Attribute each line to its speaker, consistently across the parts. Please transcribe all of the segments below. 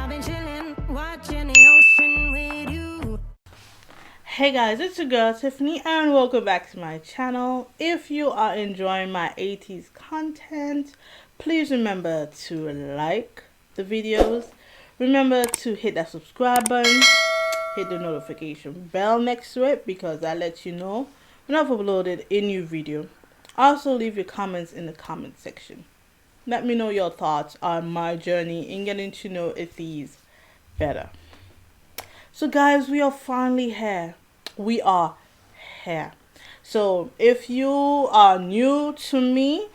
Speaker 1: I've been chilling, watching the ocean with you.
Speaker 2: Hey guys, it's your girl Tiffany and welcome back to my channel. If you are enjoying my Ateez content, please remember to like the videos. Remember to hit that subscribe button, hit the notification bell next to it because that lets you know when I've uploaded a new video. Also leave your comments in the comment section. Let me know your thoughts on my journey in getting to know Ateez better. So guys, we are finally here. We are here. So if you are new to me,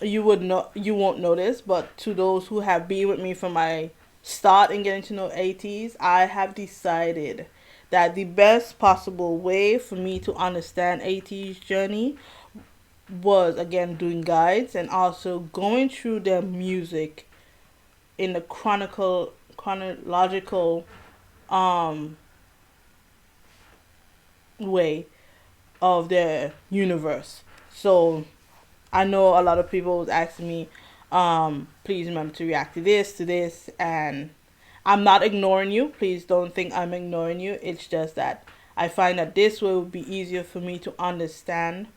Speaker 2: you won't notice, but to those who have been with me from my start in getting to know Ateez, I have decided that the best possible way for me to understand Ateez journey was again doing guides and also going through their music in the chronological way of their universe. So I know a lot of people was asking me, please remember to react to this, and I'm not ignoring you. Please don't think I'm ignoring you. It's just that I find that this way would be easier for me to understand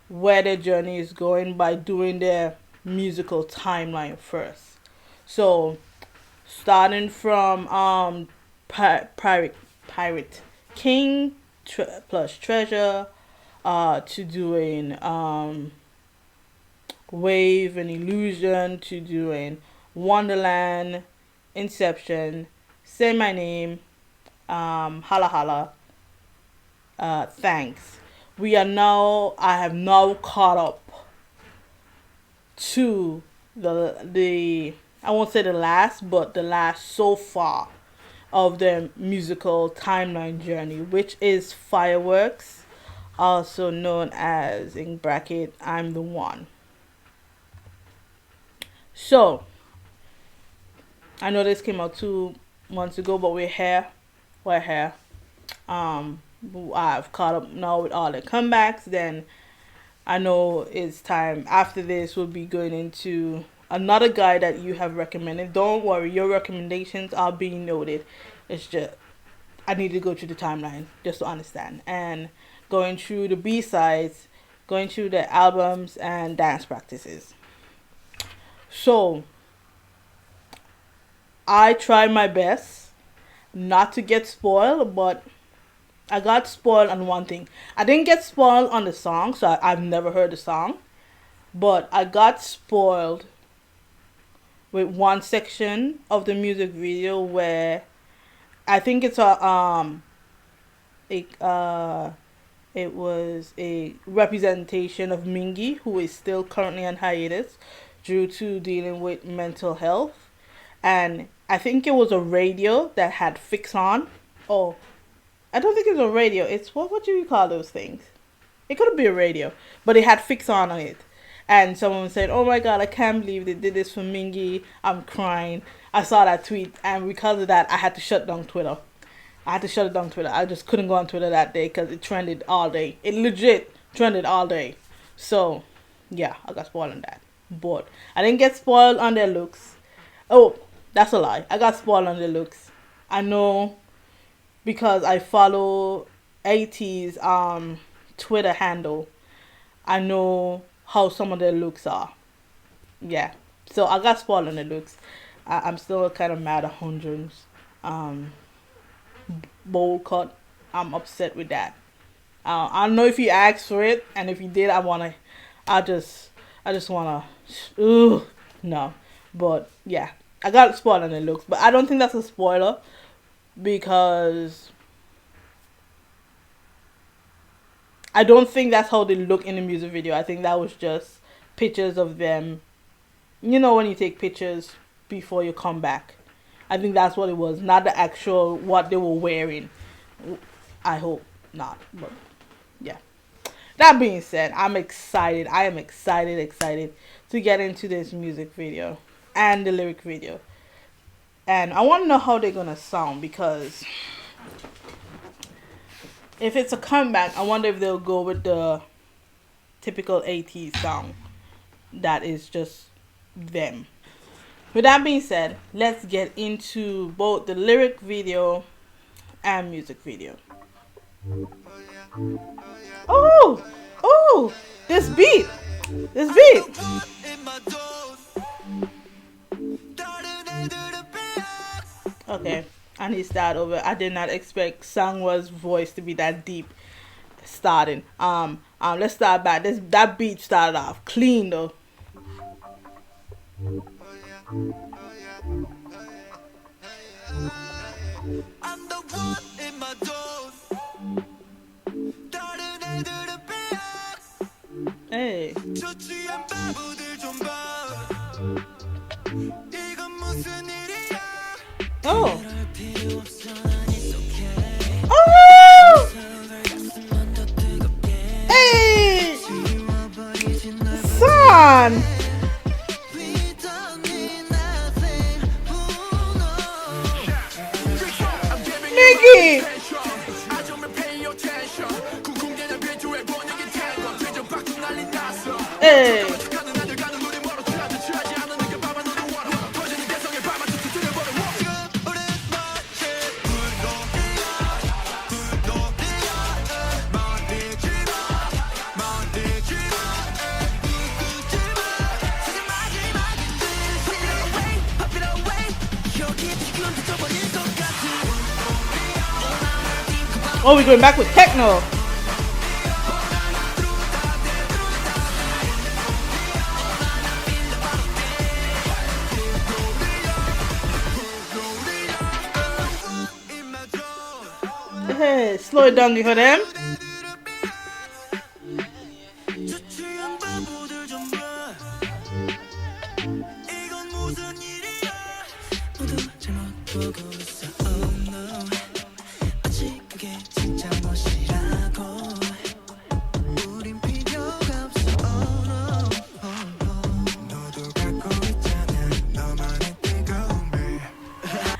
Speaker 2: where their journey is going by doing their musical timeline first. So starting from Pirate King plus Treasure to doing Wave and Illusion to doing Wonderland, Inception, Say My Name, Holla Holla, Thanks. I have now caught up to the I won't say the last, but the last so far of the musical timeline journey, which is Fireworks, also known as, in bracket, I'm the One. So I know this came out 2 months ago, but we're here. I've caught up now with all the comebacks. Then I know it's time. After this, we'll be going into another guy that you have recommended. Don't worry, your recommendations are being noted. It's just I need to go through the timeline just to understand and going through the B-sides, going through the albums and dance practices. So I tried my best not to get spoiled, but I got spoiled on one thing. I didn't get spoiled on the song, so I've never heard the song, but I got spoiled with one section of the music video where I think it was a representation of Mingy, who is still currently on hiatus due to dealing with mental health, and I think it was a radio that had Fix On. Oh, I don't think it's a radio. It's what do you call those things? It could be a radio, but it had Fix On it. And someone said, "Oh my God, I can't believe they did this for Mingy. I'm crying." I saw that tweet, and because of that, I had to shut down Twitter. I just couldn't go on Twitter that day because it trended all day. It legit trended all day. So, yeah, I got spoiled on that. But I didn't get spoiled on their looks. Oh, that's a lie. I got spoiled on their looks. I know because I follow Ateez Twitter handle. I know how some of their looks are. Yeah. So I got spoiled on the looks. I'm still kind of mad at Hundreds. Bowl cut. I'm upset with that. I don't know if he asked for it, and if he did, I just wanna, no. But yeah, I got spoiled on the looks, but I don't think that's a spoiler because I don't think that's how they look in the music video. I think that was just pictures of them. You know when you take pictures before you come back. I think that's what it was, not the actual what they were wearing. I hope not, but yeah. That being said, I'm excited. I am excited to get into this music video and the lyric video. And I want to know how they're going to sound because if it's a comeback, I wonder if they'll go with the typical Ateez song that is just them. With that being said, let's get into both the lyric video and music video. Oh, oh, this beat. Okay, I need to start over. I did not expect Sangwa's voice to be that deep starting. Let's start back. That beat started off clean though. Hey. Oh. Oh. Hey. Son. Mickey. Hey. Oh, we're going back with techno. Hey, slow it down for them.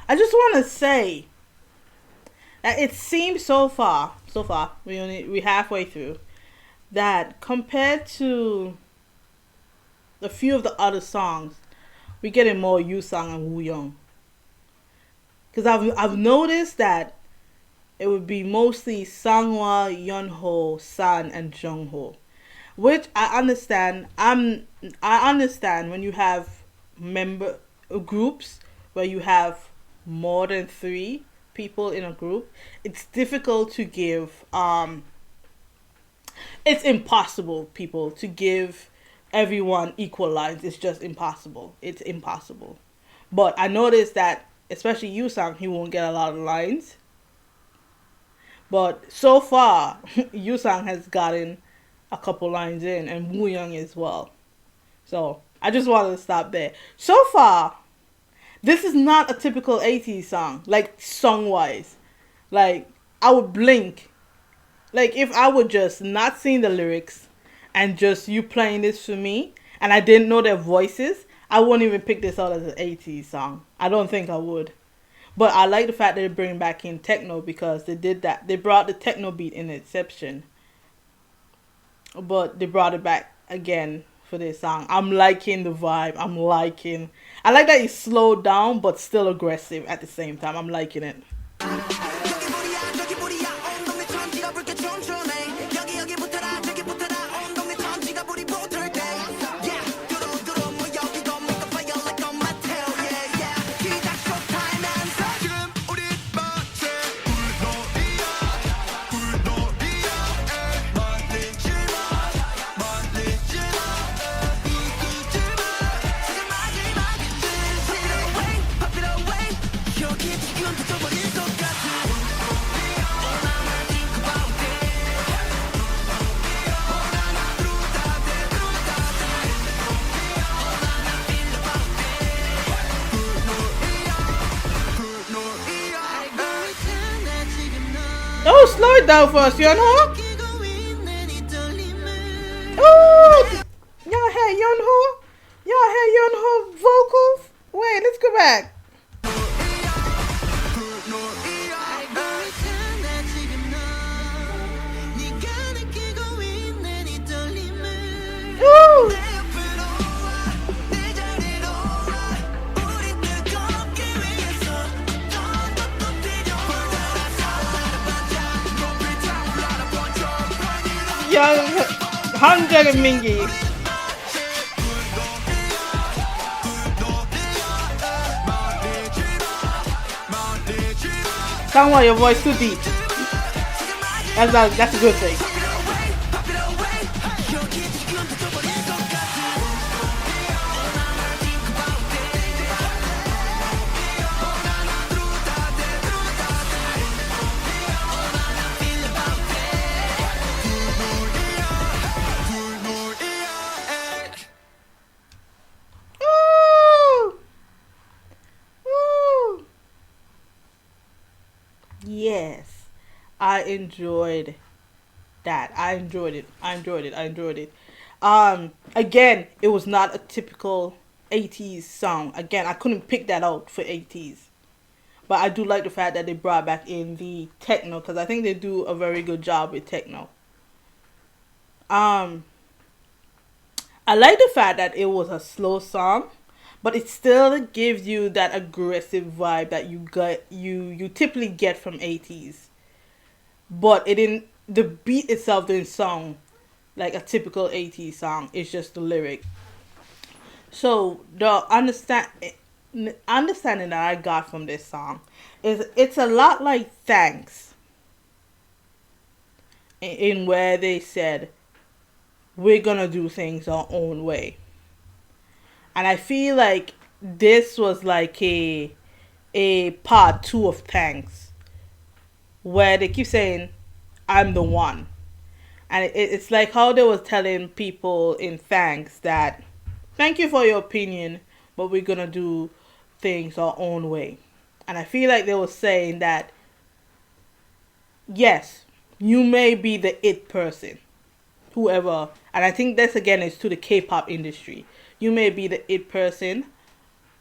Speaker 2: I just want to say that it seems so far, we halfway through, that compared to a few of the other songs, we're getting more Yusang and Woo Young. Because I've noticed that it would be mostly Sangwa, Yeonho, San, and Jungho, which I understand. I understand when you have member groups where you have more than 3 people in a group, it's difficult to give it's impossible, people, to give everyone equal lines. It's just impossible. It's impossible. But I noticed that especially Yusang, he won't get a lot of lines. But so far, Yusang has gotten a couple lines in, and Woo Young as well. So I just wanted to stop there. So far, this is not a typical Ateez song, like song-wise. Like, I would blink. Like, if I would just not sing the lyrics and just you playing this for me, and I didn't know their voices, I wouldn't even pick this out as an Ateez song. I don't think I would. But I like the fact that they're bringing back in techno, because they did that. They brought the techno beat in Inception, but they brought it back again for this song. I'm liking the vibe. I like that it's slowed down but still aggressive at the same time. I'm liking it. Oh, slow it down for us, Yeonho. Oh, y'all had Yeonho vocals. Wait, let's go back. Ooh. Young 100 and Mingy. Someone, your voice too deep. That's a good thing. Woo! Woo! Yes, I enjoyed that. I enjoyed it. I enjoyed it. I enjoyed it. Again, it was not a typical 80s song. Again, I couldn't pick that out for 80s. But I do like the fact that they brought back in the techno because I think they do a very good job with techno. Um, I like the fact that it was a slow song, but it still gives you that aggressive vibe that you typically get from 80s. But it didn't. The beat itself didn't sound like a typical 80s song. It's just the lyric. So the understanding that I got from this song is it's a lot like Thanks in where they said we're gonna do things our own way, and I feel like this was like a part two of Thanks where they keep saying I'm the one, and it's like how they was telling people in Thanks that thank you for your opinion, but we're gonna do things our own way. And I feel like they were saying that yes, you may be the it person, whoever, and I think this again is to the K-pop industry. You may be the it person,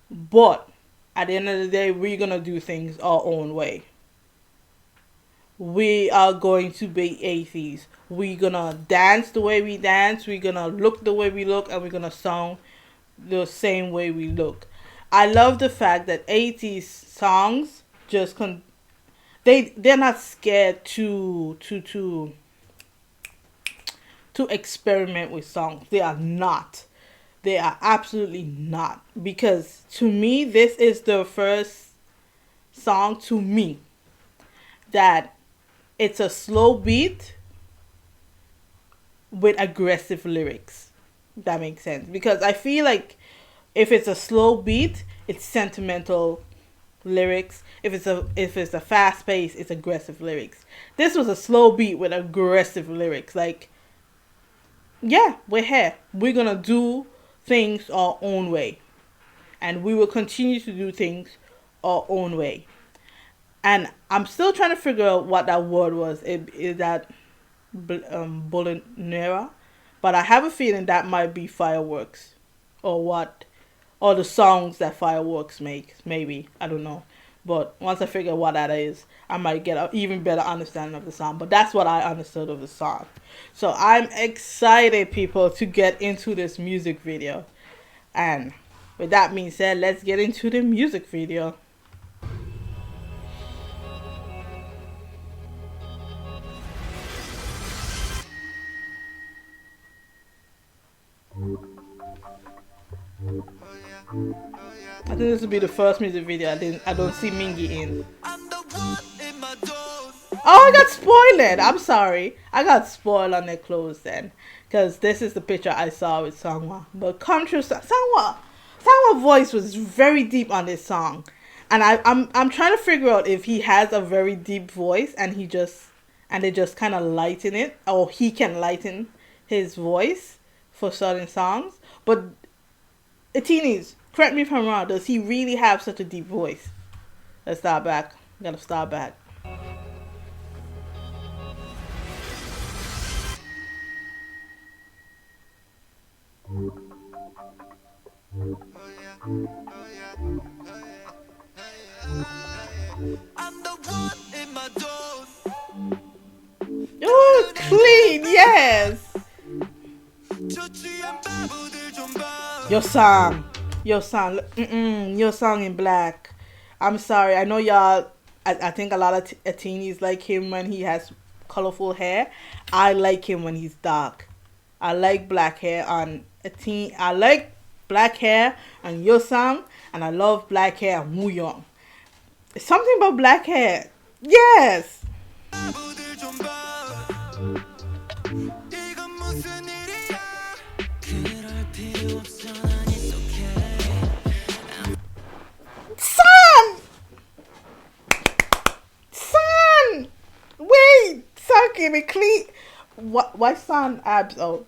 Speaker 2: but at the end of the day, we're gonna do things our own way. We are going to be atheists. We're gonna dance the way we dance. We're gonna look the way we look, and we're gonna sound the same way we look. I love the fact that 80s songs just they're not scared to experiment with songs. They are not. They are absolutely not. Because to me, this is the first song to me that it's a slow beat with aggressive lyrics. If that makes sense. Because I feel like if it's a slow beat, it's sentimental lyrics. If it's a fast pace, it's aggressive lyrics. This was a slow beat with aggressive lyrics. Like, yeah, we're here. We're gonna do things our own way, and we will continue to do things our own way. And I'm still trying to figure out what that word was. Is that Bolonera? But I have a feeling that might be Fireworks, or what, or the songs that Fireworks makes. Maybe, I don't know. But once I figure out what that is, I might get an even better understanding of the song. But that's what I understood of the song. So I'm excited, people, to get into this music video. And with that being said, let's get into the music video. I think this will be the first music video I don't see Mingy in. Oh, I got spoiled. I'm sorry. I got spoiled on their clothes then. Because this is the picture I saw with Sangwa. But come true, Sangwa's voice was very deep on this song. And I'm trying to figure out if he has a very deep voice and they just kind of lighten it. Or he can lighten his voice for certain songs. But Ateez, correct me if I'm wrong, does he really have such a deep voice? Let's start back. Gotta start back. Oh, clean, yes. Your song, your song in black. I'm sorry, I know y'all. I think a lot of Ateez like him when he has colorful hair. I like him when he's dark. I like black hair on Ateez. I like black hair on Yosang, and I love black hair on Wooyoung. Something about black hair. Yes. Son! Son! Wait! Son gave me clean. What? Why son abs out?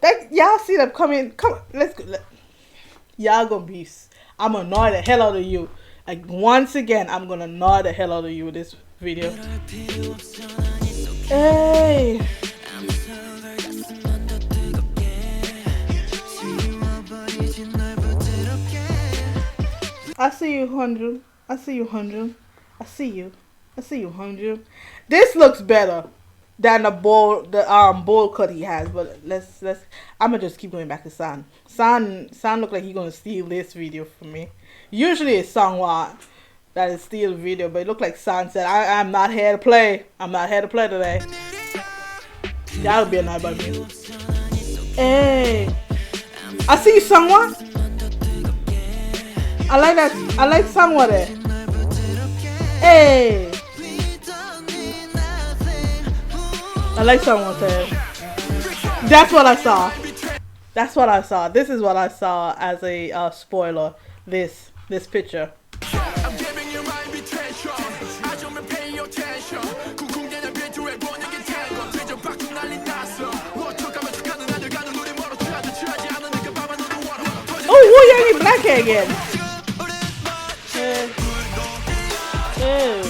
Speaker 2: That y'all see them coming. Come, let's go. Y'all gonna be. I'm gonna annoy the hell out of you. Like once again, I'm gonna annoy the hell out of you with this video. Hey. I see you, Hundred. I see you, Hundred. I see you. I see you, Hundred. This looks better than the bowl cut he has. But let's. I'ma just keep going back to San. San look like he's gonna steal this video from me. Usually it's Sangwa that is steal the video, but it looked like San said, I'm not here to play. I'm not here to play today. That'll be a night by me. Hey, I see you, Sangwa. I like that. I like Sangwa there. Hey, I like Sangwa there. That's what I saw. That's what I saw. This is what I saw as a spoiler. This picture. I'm giving you my invitation. I don't pay your attention. Oh, who are you black hair again? Hey!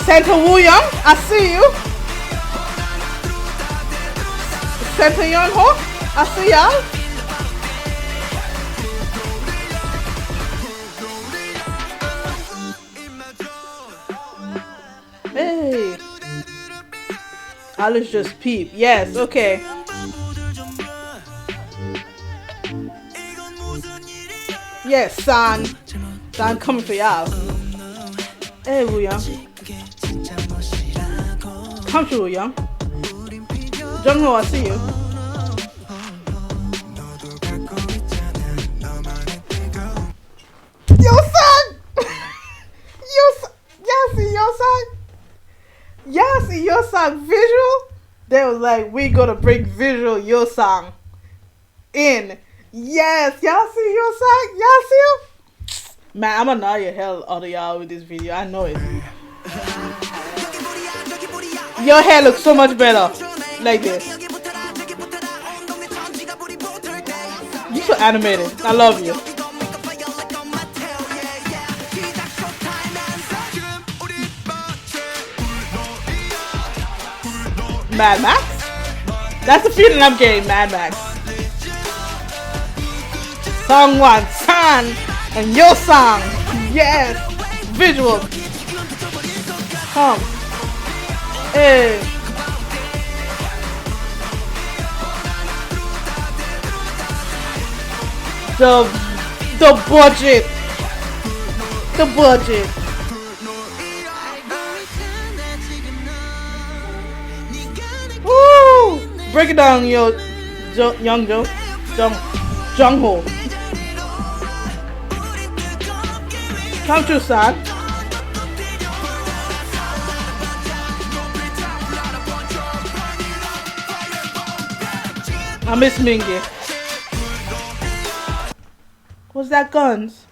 Speaker 2: Santa Wooyoung, I see you. Santa Young Ho, I see y'all. Hey, Alice just peep. Yes, okay. Yes, San coming for y'all. Hey, Wooyoung. Come through, Wooyoung. Jungho, I see you. Yo, son! Y'all see your son? Y'all see your song visual? They was like, we gonna bring visual your song in. Yes, y'all see your song? Y'all see him? Man, I'm gonna annoy your hell out of y'all with this video. I know it. Your hair looks so much better like this. You so animated. I love you. Mad Max? That's the feeling I'm getting, Mad Max. Song 1, San, and your song. Yes. Visual. Come. Hey. The budget. The budget. Woo! Break it down, young Jungho. Come true, son. I miss Mingy. Was that guns?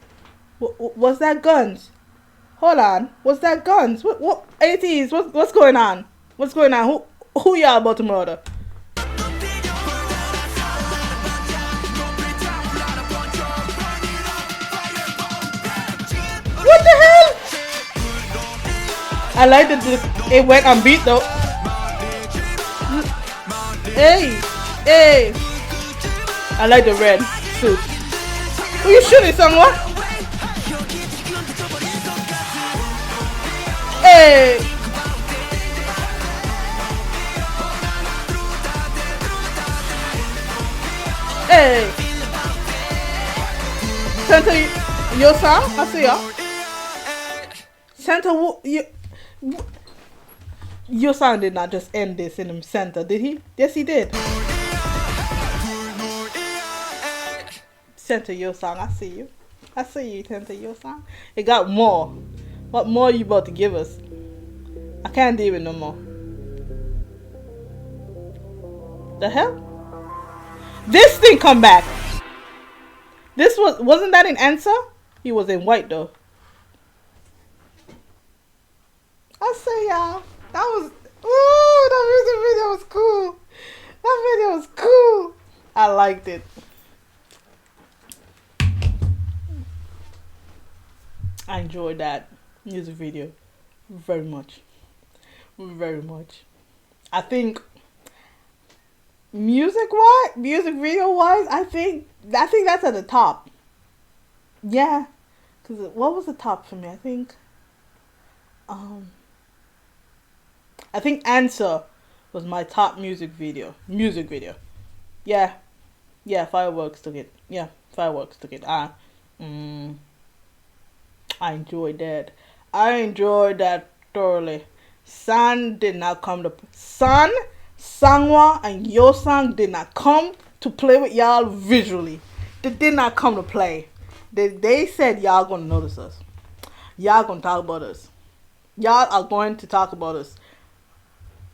Speaker 2: Was that guns? Hold on. Was that guns? What? Ateez, what's going on? What's going on? Who y'all about to murder? What the hell? I like that it went on beat though. Hey, hey. I like the red suit. Who you shooting, someone? Hey. Santa, your song? I see ya. Santa, your song did not just end this in the center, did he? Yes, he did. Santa, your song. I see you. I see you, Santa, your song. It got more. What more are you about to give us? I can't do it no more. The hell? This thing come back. This wasn't that in answer? He was in white though. I say y'all. That was that music video was cool. That video was cool. I liked it. I enjoyed that music video very much. Very much. I think music video wise, I think that's at the top. Yeah. Cause what was the top for me? I think Answer was my top music video. Yeah. Yeah, Fireworks took it. I enjoyed that. I enjoyed that thoroughly. Sangwa, and Yo Sang did not come to play with y'all visually. They did not come to play. They said y'all gonna notice us. Y'all gonna talk about us. Y'all are going to talk about us.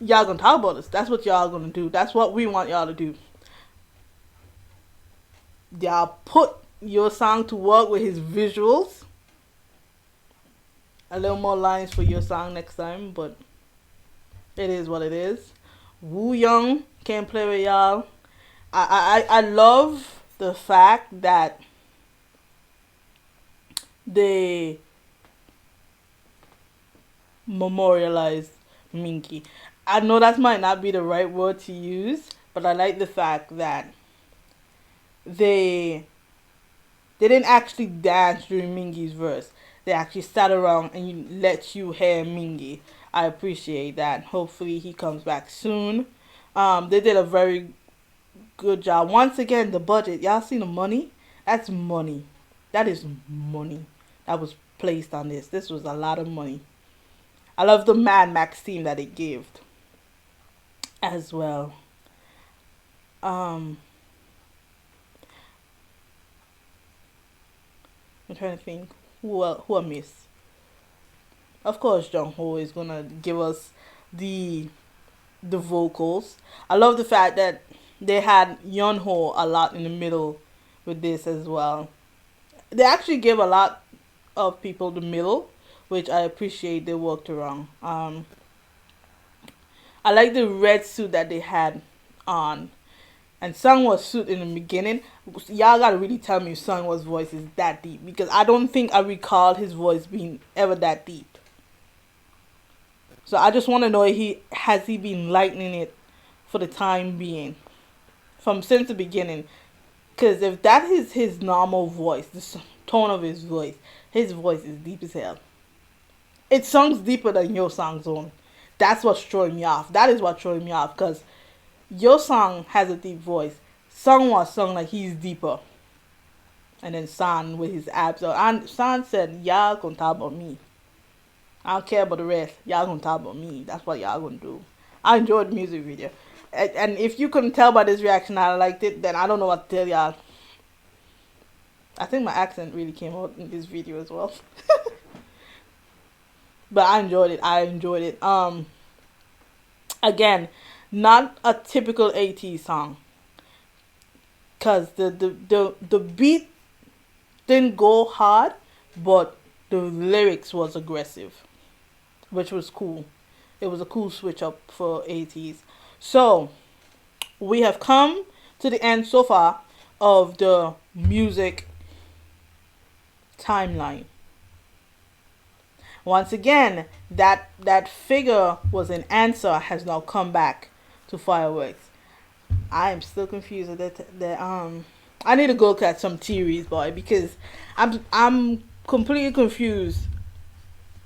Speaker 2: Y'all gonna talk about us. That's what y'all gonna do. That's what we want y'all to do. Y'all put Your Song to work with his visuals. A little more lines for Your Song next time, but it is what it is. Woo Young can't play with y'all. I love the fact that they memorialized Minky. I know that might not be the right word to use, but I like the fact that they didn't actually dance during Mingy's verse. They actually sat around and let you hear Mingy. I appreciate that. Hopefully he comes back soon. They did a very good job. Once again, the budget. Y'all seen the money? That's money. That is money that was placed on this. This was a lot of money. I love the Mad Max theme that it gave as well. I'm trying to think who I missed. Of course, Jungho is gonna give us the vocals. I love the fact that they had Yeonho a lot in the middle with this as well. They actually gave a lot of people the middle, which I appreciate. They worked around. I like the red suit that they had on. And Sung was suit in the beginning. Y'all gotta really tell me if Sung was voice is that deep, because I don't think I recall his voice being ever that deep. So I just want to know has he been lightening it for the time being, since the beginning. Because if that is his normal voice, the tone of his voice is deep as hell. It sounds deeper than Your Song's own. That's what's throwing me off. That is what's throwing me off, because Your Song has a deep voice. Sung was sung like he's deeper. And then San with his abs out. And San said, y'all gonna talk about me. I don't care about the rest. Y'all gonna talk about me. That's what y'all gonna do. I enjoyed the music video. And if you couldn't tell by this reaction I liked it, then I don't know what to tell y'all. I think my accent really came out in this video as well. But I enjoyed it. Again, not a typical Ateez song. Cause the beat didn't go hard, but the lyrics was aggressive, which was cool. It was a cool switch up for Ateez. So we have come to the end so far of the music timeline. Once again, that figure was an answer has now come back to Fireworks. I am still confused with that. I need to go catch some theories, boy, because I'm completely confused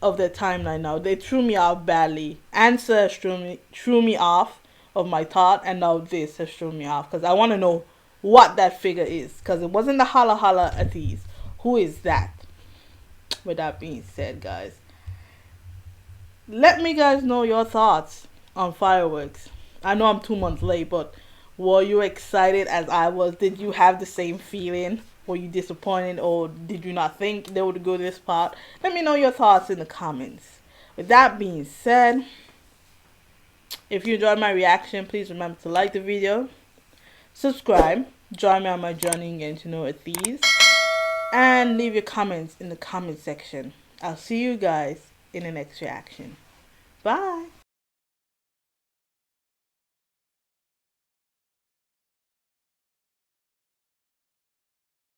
Speaker 2: of their timeline now. They threw me off badly. Answer threw me off of my thought, and now this has thrown me off, because I want to know what that figure is, because it wasn't the holla holla Ateez. Who is that? With that being said, guys, let me guys know your thoughts on Fireworks. I know I'm 2 months late, but were you excited as I was? Did you have the same feeling? Were you disappointed, or did you not think they would go this part? Let me know your thoughts in the comments. With that being said, if you enjoyed my reaction, please remember to like the video, subscribe, join me on my journey in getting to know Ateez, and leave your comments in the comment section. I'll see you guys in the next reaction. Bye.